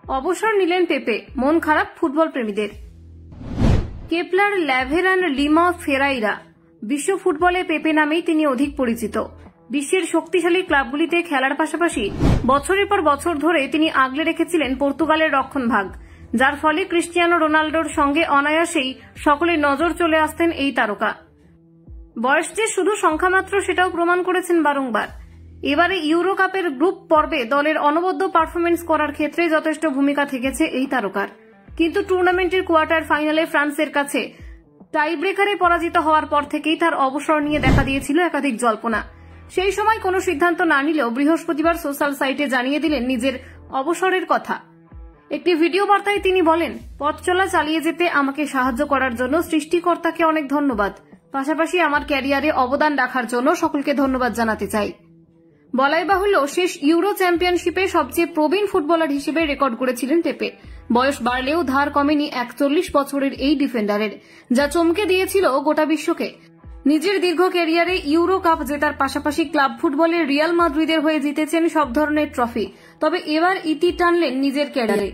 অবসর নিলেন পেপে, মন খারাপ ফুটবল প্রেমীদের। Kepler, Laveran, Lima, Ferreira. বিশ্ব ফুটবলে পেপে নামেই তিনি অধিক পরিচিত। বিশ্বের শক্তিশালী ক্লাবগুলিতে খেলার পাশাপাশি বছরের পর বছর ধরে তিনি আগলে রেখেছিলেন পর্তুগালের রক্ষণভাগ, যার ফলে ক্রিস্টিয়ানো রোনাল্ডোর সঙ্গে অনায়াসেই সকলের নজর চলে আসতেন এই তারকা। বয়স যে শুধু সংখ্যামাত্র সেটাও প্রমাণ করেছেন বারংবার। এবারে ইউরো কাপের গ্রুপ পর্বে দলের অনবদ্য পারফরমেন্স করার ক্ষেত্রে যথেষ্ট ভূমিকা থেকেছে এই তারকার। কিন্তু টুর্নামেন্টের কোয়ার্টার ফাইনালে ফ্রান্সের কাছে টাইব্রেকারে পরাজিত হওয়ার পর থেকেই তার অবসর নিয়ে দেখা দিয়েছিল একাধিক জল্পনা। সেই সময় কোনো সিদ্ধান্ত না নিলেও বৃহস্পতিবার সোশ্যাল সাইটে জানিয়ে দিলেন নিজের অবসরের কথা। একটি ভিডিও বার্তায় তিনি বলেন, পথ চলা চালিয়ে যেতে আমাকে সাহায্য করার জন্য সৃষ্টিকর্তাকে অনেক ধন্যবাদ। পাশাপাশি আমার ক্যারিয়ারে অবদান রাখার জন্য সকলকে ধন্যবাদ জানাতে চাই। বলাই বাহুল্য, শেষ ইউরো চ্যাম্পিয়নশিপে সবচেয়ে প্রবীণ ফুটবলার হিসেবে রেকর্ড করেছিলেন পেপে। বয়স বাড়লেও ধার কমেনি 41 বছরের এই ডিফেন্ডারের, যা চমকে দিয়েছিল গোটা বিশ্বকে। নিজের দীর্ঘ ক্যারিয়ারে ইউরো কাপ জেতার পাশাপাশি ক্লাব ফুটবলে রিয়াল মাদ্রিদের হয়ে জিতেছেন সব ধরনের ট্রফি। তবে এবার ইতি টানলেন নিজের ক্যারিয়ারে।